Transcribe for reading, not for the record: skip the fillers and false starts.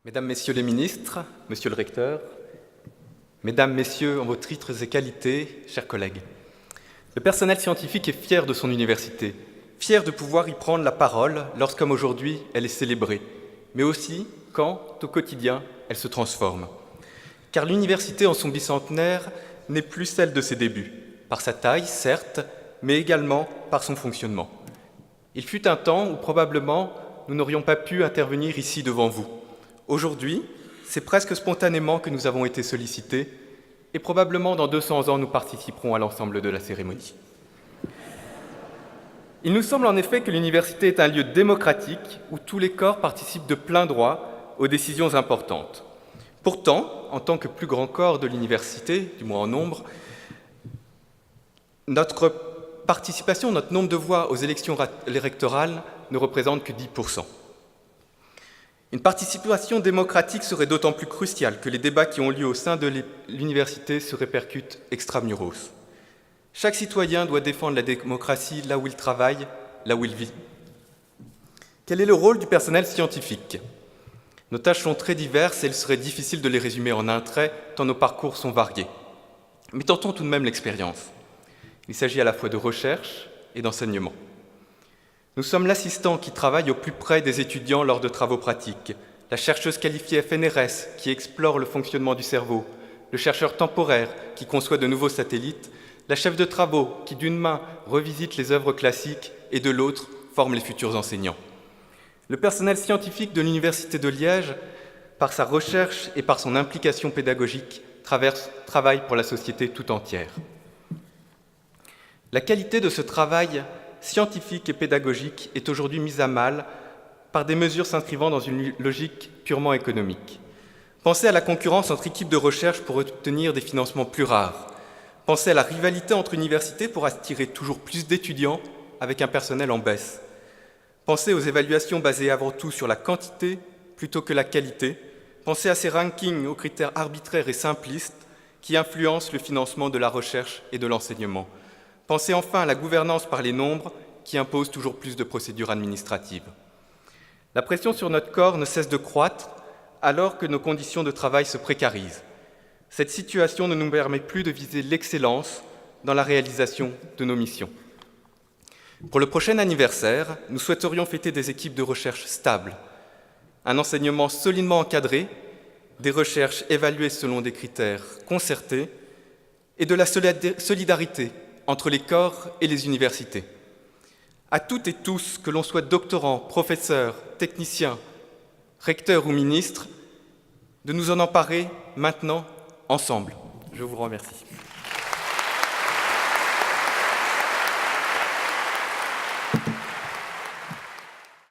Mesdames, Messieurs les ministres, Monsieur le recteur, Mesdames, Messieurs, en vos titres et qualités, chers collègues, le personnel scientifique est fier de son université, fier de pouvoir y prendre la parole lorsqu'comme aujourd'hui elle est célébrée, mais aussi quand, au quotidien, elle se transforme. Car l'université en son bicentenaire n'est plus celle de ses débuts, par sa taille, certes, mais également par son fonctionnement. Il fut un temps où probablement nous n'aurions pas pu intervenir ici devant vous. Aujourd'hui, c'est presque spontanément que nous avons été sollicités, et probablement dans 200 ans, nous participerons à l'ensemble de la cérémonie. Il nous semble en effet que l'université est un lieu démocratique où tous les corps participent de plein droit aux décisions importantes. Pourtant, en tant que plus grand corps de l'université, du moins en nombre, notre participation, notre nombre de voix aux élections électorales ne représente que 10%. Une participation démocratique serait d'autant plus cruciale que les débats qui ont lieu au sein de l'université se répercutent extramuros. Chaque citoyen doit défendre la démocratie là où il travaille, là où il vit. Quel est le rôle du personnel scientifique ? Nos tâches sont très diverses et il serait difficile de les résumer en un trait, tant nos parcours sont variés. Mais tentons tout de même l'expérience. Il s'agit à la fois de recherche et d'enseignement. Nous sommes l'assistant qui travaille au plus près des étudiants lors de travaux pratiques, la chercheuse qualifiée FNRS qui explore le fonctionnement du cerveau, le chercheur temporaire qui conçoit de nouveaux satellites, la chef de travaux qui d'une main revisite les œuvres classiques et de l'autre forme les futurs enseignants. Le personnel scientifique de l'Université de Liège, par sa recherche et par son implication pédagogique, travaille pour la société tout entière. La qualité de ce travail scientifique et pédagogique est aujourd'hui mise à mal par des mesures s'inscrivant dans une logique purement économique. Pensez à la concurrence entre équipes de recherche pour obtenir des financements plus rares. Pensez à la rivalité entre universités pour attirer toujours plus d'étudiants avec un personnel en baisse. Pensez aux évaluations basées avant tout sur la quantité plutôt que la qualité. Pensez à ces rankings aux critères arbitraires et simplistes qui influencent le financement de la recherche et de l'enseignement. Pensez enfin à la gouvernance par les nombres qui impose toujours plus de procédures administratives. La pression sur notre corps ne cesse de croître alors que nos conditions de travail se précarisent. Cette situation ne nous permet plus de viser l'excellence dans la réalisation de nos missions. Pour le prochain anniversaire, nous souhaiterions fêter des équipes de recherche stables, un enseignement solidement encadré, des recherches évaluées selon des critères concertés et de la solidarité entre les corps et les universités. À toutes et tous, que l'on soit doctorant, professeur, technicien, recteur ou ministre, de nous en emparer maintenant, ensemble. Je vous remercie.